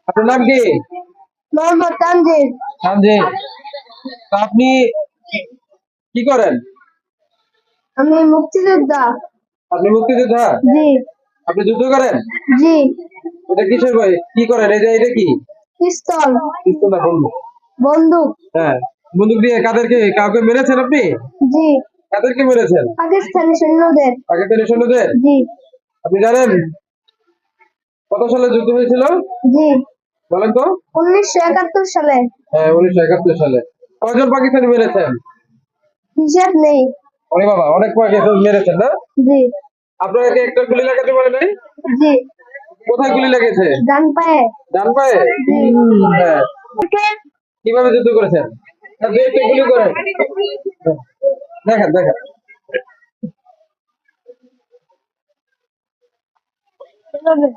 আপনার নাম কি? মোহাম্মদ তানজির। তানজির। তা আপনি কি করেন? আমি মুক্তিযোদ্ধা। আপনি মুক্তিযোদ্ধা? জি। আপনি যুদ্ধ করেন? জি। এটা কিসের বই? কি করেন? এটা কি? পিস্তল। পিস্তল না বন্দুক? বন্দুক। হ্যাঁ। বন্দুক দিয়ে কাউকে মেরেছেন আপনি? জি। কাদেরকে মেরেছেন? পাকিস্তানি সৈন্যদের। পাকিস্তানি সৈন্যদের? জি। আপনি জানেন কত সালে যুদ্ধ হয়েছিল? জি। বলেন তো। 1971 সালে। হ্যাঁ, 1971 সালে। কয়জন পাকিস্তানি মেরেছেন? হিসাব নেই। ওরে বাবা, অনেক পাকিস্তানি মেরেছেন না? জি। আপনাকে একটা গুলি লাগাতে পারে নাই? জি। কোথায় গুলি লেগেছে? ডান পায়ে। ডান পায়ে? জি। হ্যাঁ। কিভাবে যুদ্ধ করেছেন? দুই একটা গুলি করেন। দেখেন দেখেন। এভাবে।